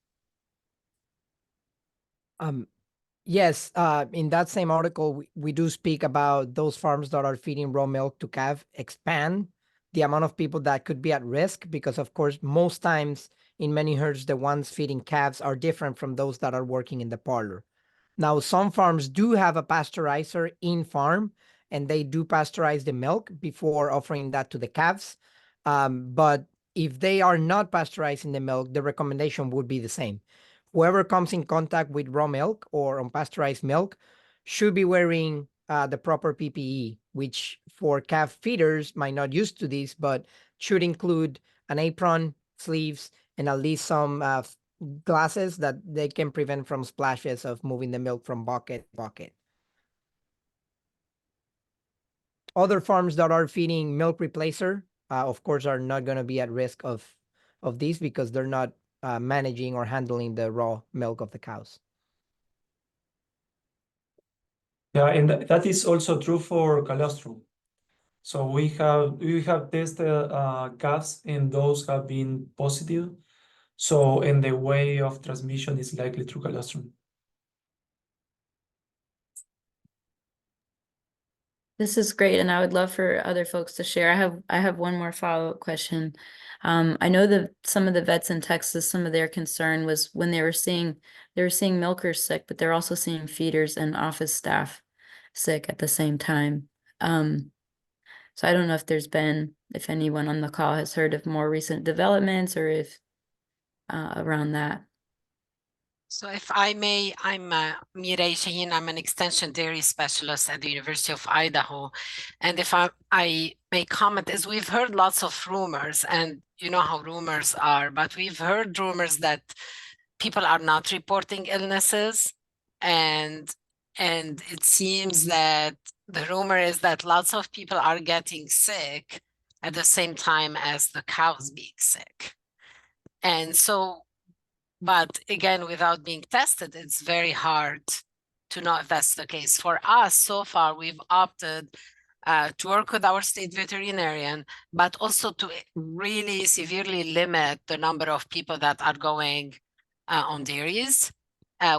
S2: Yes, in that same article, we do speak about those farms that are feeding raw milk to calf expand the amount of people that could be at risk, because of course, most times in many herds, the ones feeding calves are different from those that are working in the parlor. Now, some farms do have a pasteurizer in farm, and they do pasteurize the milk before offering that to the calves. But if they are not pasteurizing the milk, the recommendation would be the same. Whoever comes in contact with raw milk or unpasteurized milk should be wearing the proper PPE, which for calf feeders might not used to this, but should include an apron, sleeves, and at least some glasses that they can prevent from splashes of moving the milk from bucket to bucket. Other farms that are feeding milk replacer, of course, are not going to be at risk of these because they're not managing or handling the raw milk of the cows.
S3: Yeah, and that is also true for colostrum. So we have tested calves, and those have been positive. So, and the way of transmission is likely through colostrum.
S1: This is great, and I would love for other folks to share. I have one more follow-up question. I know that some of the vets in Texas, some of their concern was when they were seeing milkers sick, but they're also seeing feeders and office staff sick at the same time. So I don't know if anyone on the call has heard of more recent developments or if around that.
S5: So if I may, I'm Mireille Shaheen. I'm an extension dairy specialist at the University of Idaho. And if I may comment, is we've heard lots of rumors, and you know how rumors are, but we've heard rumors that people are not reporting illnesses. And it seems that the rumor is that lots of people are getting sick at the same time as the cows being sick. And so, but again, without being tested, it's very hard to know if that's the case. For us, so far, we've opted to work with our state veterinarian, but also to really severely limit the number of people that are going on dairies.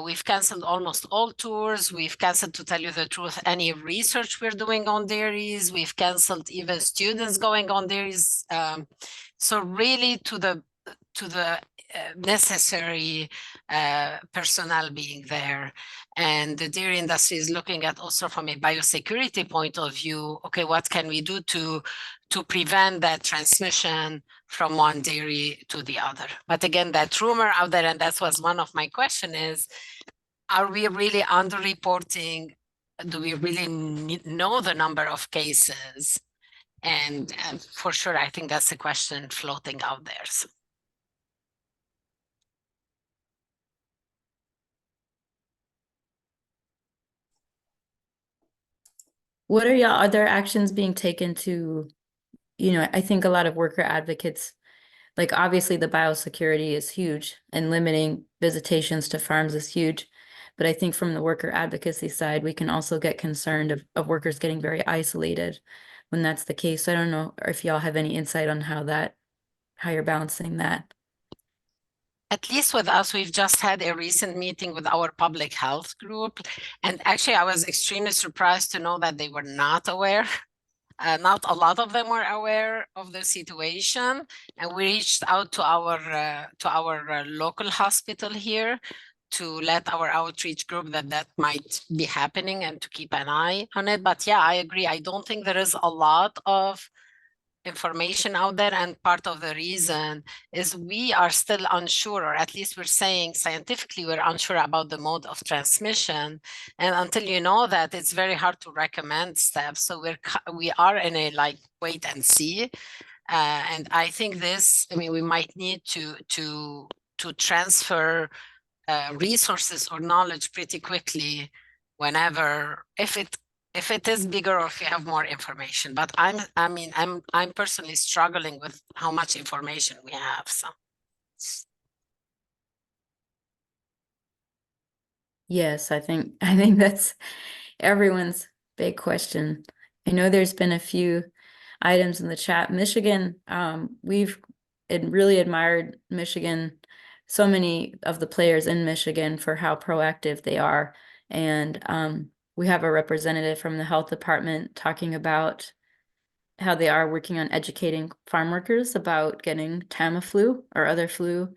S5: We've canceled almost all tours. We've canceled, to tell you the truth, any research we're doing on dairies. We've canceled even students going on dairies. So really to the necessary personnel being there. And the dairy industry is looking at also from a biosecurity point of view, okay, what can we do to prevent that transmission from one dairy to the other? But again, that rumor out there, and that was one of my question is, are we really underreporting? Do we really know the number of cases? And for sure, I think that's a question floating out there. So.
S1: What are y'all other actions being taken to, I think a lot of worker advocates, like obviously the biosecurity is huge and limiting visitations to farms is huge. But I think from the worker advocacy side, we can also get concerned of workers getting very isolated when that's the case. So I don't know if y'all have any insight on how you're balancing that.
S5: At least with us, we've just had a recent meeting with our public health group. And actually, I was extremely surprised to know that they were not aware. Not a lot of them were aware of the situation. And we reached out to our local hospital here to let our outreach group that might be happening and to keep an eye on it. But yeah, I agree. I don't think there is a lot of information out there, and part of the reason is we are still unsure, or at least we're saying scientifically we're unsure about the mode of transmission, and until you know that, it's very hard to recommend steps. So we are in a like wait and see, and I think we might need to transfer resources or knowledge pretty quickly whenever, if it is bigger or if you have more information. But I'm personally struggling with how much information we have. So
S1: Yes, I think that's everyone's big question. I know there's been a few items in the chat. Michigan, we've really admired Michigan, so many of the players in Michigan for how proactive they are. And we have a representative from the health department talking about how they are working on educating farm workers about getting Tamiflu or other flu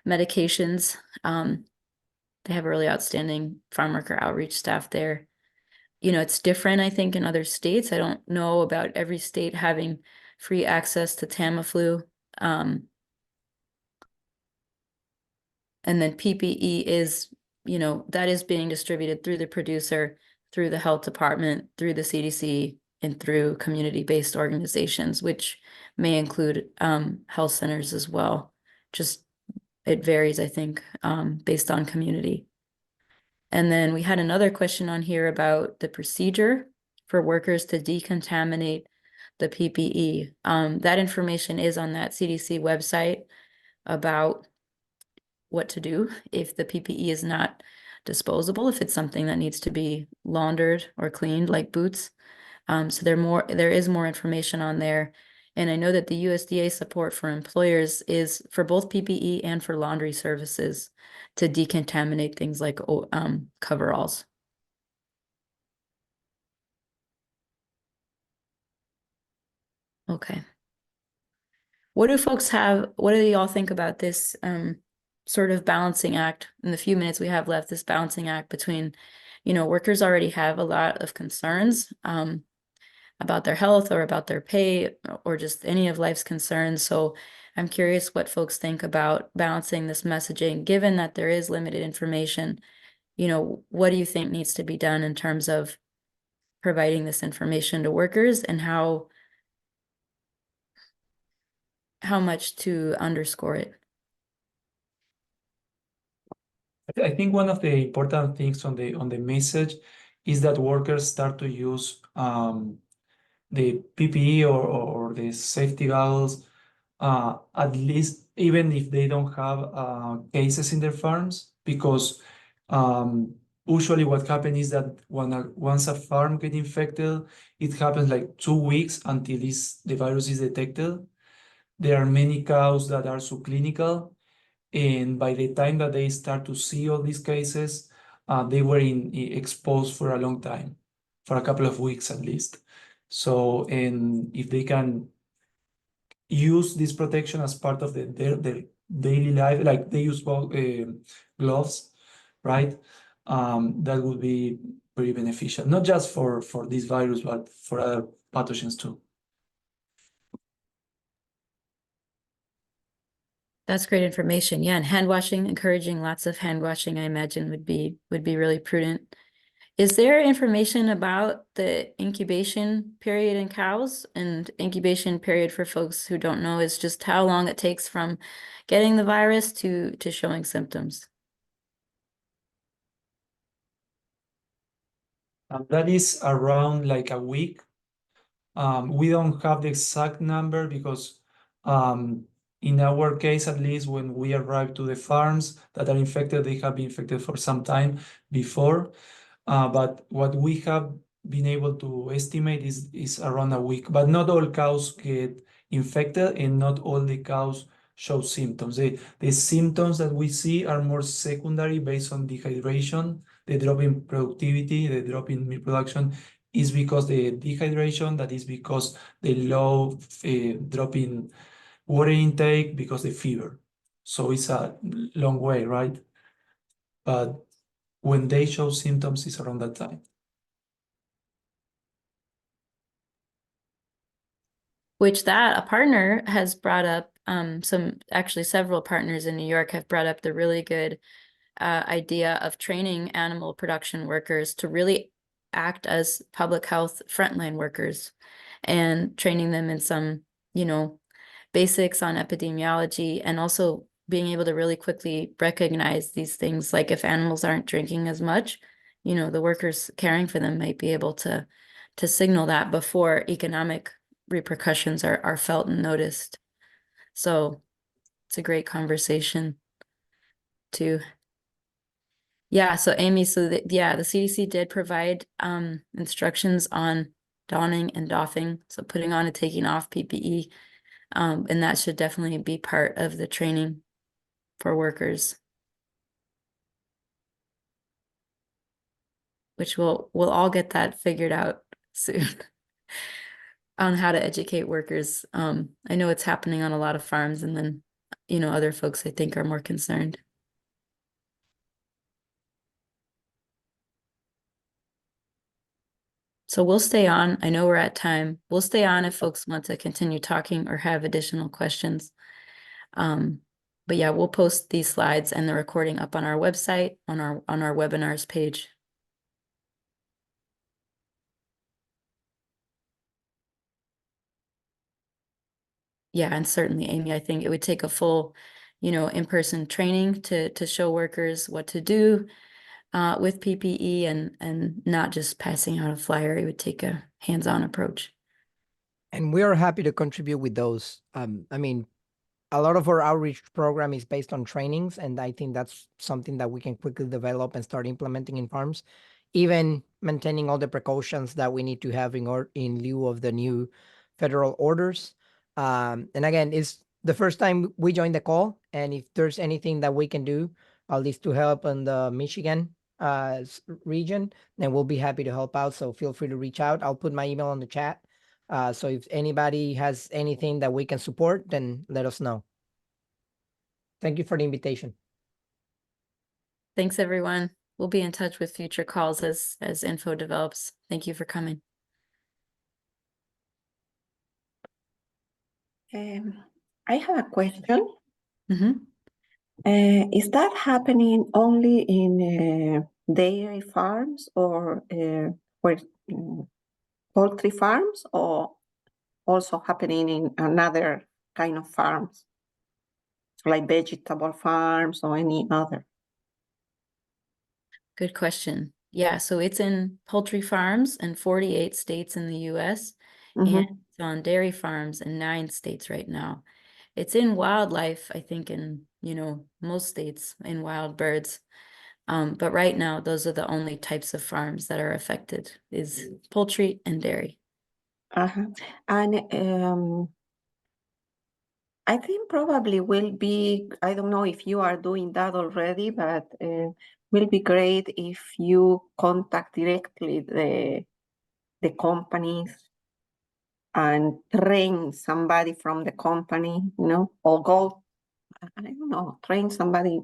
S1: medications. They have a really outstanding farm worker outreach staff there. It's different, I think, in other states. I don't know about every state having free access to Tamiflu. And then PPE is, that is being distributed through the producer, through the health department, through the CDC, and through community-based organizations, which may include health centers as well. Just it varies, I think, based on community. And then we had another question on here about the procedure for workers to decontaminate the PPE. That information is on that CDC website about what to do if the PPE is not disposable, if it's something that needs to be laundered or cleaned, like boots. So there is more information on there. And I know that the USDA support for employers is for both PPE and for laundry services to decontaminate things like coveralls. Okay. What do y'all think about this sort of balancing act in the few minutes we have left, this balancing act between, workers already have a lot of concerns about their health or about their pay or just any of life's concerns. So I'm curious what folks think about balancing this messaging, given that there is limited information. What do you think needs to be done in terms of providing this information to workers, and how much to underscore it?
S3: I think one of the important things on the message is that workers start to use the PPE or the safety goggles, at least even if they don't have cases in their farms, because usually what happens is that once a farm gets infected, it happens like 2 weeks until the virus is detected. There are many cows that are subclinical, and by the time that they start to see all these cases, they were exposed for a long time, for a couple of weeks at least. So, and if they can use this protection as part of their daily life, like they use gloves, right? That would be very beneficial, not just for this virus, but for other pathogens too.
S1: That's great information. Yeah, and hand washing, encouraging lots of hand washing, I imagine would be really prudent. Is there information about the incubation period in cows? And incubation period, for folks who don't know, is just how long it takes from getting the virus to showing symptoms.
S3: That is around like a week. We don't have the exact number because in our case, at least when we arrive to the farms that are infected, they have been infected for some time before. But what we have been able to estimate is around a week. But not all cows get infected and not all the cows show symptoms. The symptoms that we see are more secondary based on dehydration, the drop in productivity, the drop in meat production is because the dehydration, that is because the low drop in water intake, because the fever. So it's a long way, right? But when they show symptoms, it's around that time.
S1: Which a partner has brought up, several partners in New York have brought up the really good idea of training animal production workers to really act as public health frontline workers, and training them in some, basics on epidemiology, and also being able to really quickly recognize these things. Like if animals aren't drinking as much, the workers caring for them might be able to signal that before economic repercussions are felt and noticed. So it's a great conversation too. Yeah, so Amy, the CDC did provide instructions on donning and doffing, so putting on and taking off PPE, and that should definitely be part of the training for workers, which we'll all get that figured out soon on how to educate workers. I know it's happening on a lot of farms, and then other folks I think are more concerned. So we'll stay on. I know we're at time. We'll stay on if folks want to continue talking or have additional questions. But yeah, we'll post these slides and the recording up on our website, on our webinars page. Yeah, and certainly, Amy, I think it would take a full in-person training to show workers what to do with PPE and not just passing out a flyer. It would take a hands-on approach.
S2: And we are happy to contribute with those. I mean, a lot of our outreach program is based on trainings, and I think that's something that we can quickly develop and start implementing in farms, even maintaining all the precautions that we need to have in lieu of the new federal orders. And again, it's the first time we joined the call, and if there's anything that we can do, at least to help in the Michigan region, then we'll be happy to help out. So feel free to reach out. I'll put my email on the chat. So if anybody has anything that we can support, then let us know. Thank you for the invitation.
S1: Thanks, everyone. We'll be in touch with future calls as info develops. Thank you for coming.
S6: I have a question.
S1: Mm-hmm.
S6: Is that happening only in dairy farms or poultry farms, or also happening in another kind of farms, like vegetable farms or any other?
S1: Good question. Yeah, so it's in poultry farms in 48 states in the US, and it's on dairy farms in 9 states right now. It's in wildlife, I think, in, most states in wild birds. But right now, those are the only types of farms that are affected, is poultry and dairy.
S6: And I think probably will be, I don't know if you are doing that already, but will be great if you contact directly the companies and train somebody from the company, or go, I don't know, train somebody.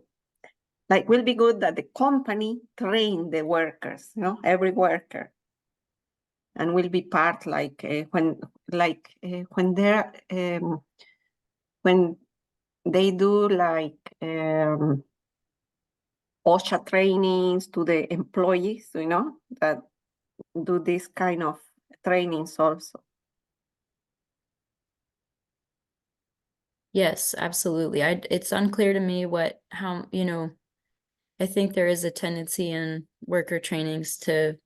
S6: Like, will be good that the company train the workers, every worker, and will be part when they're when they do OSHA trainings to the employees, that do this kind of trainings also.
S1: Yes, absolutely. It's unclear to me how, I think there is a tendency in worker trainings to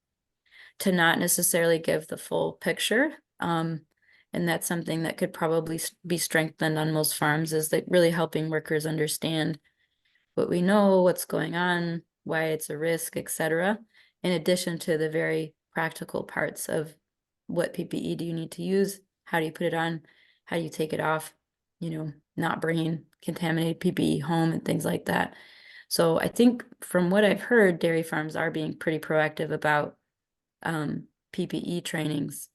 S1: not necessarily give the full picture. And that's something that could probably be strengthened on most farms, is that really helping workers understand what we know, what's going on, why it's a risk, etc. In addition to the very practical parts of what PPE do you need to use, how do you put it on, how do you take it off, not bringing contaminated PPE home and things like that. So I think from what I've heard, dairy farms are being pretty proactive about PPE trainings,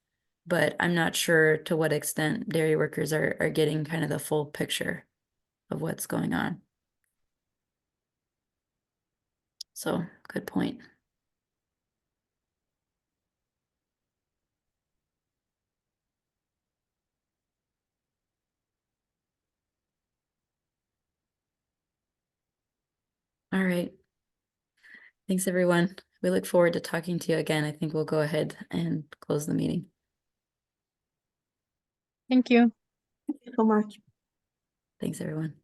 S1: but I'm not sure to what extent dairy workers are getting kind of the full picture of what's going on. So, good point. All right. Thanks, everyone. We look forward to talking to you again. I think we'll go ahead and close the meeting.
S7: Thank you.
S6: Thank you so much.
S1: Thanks, everyone.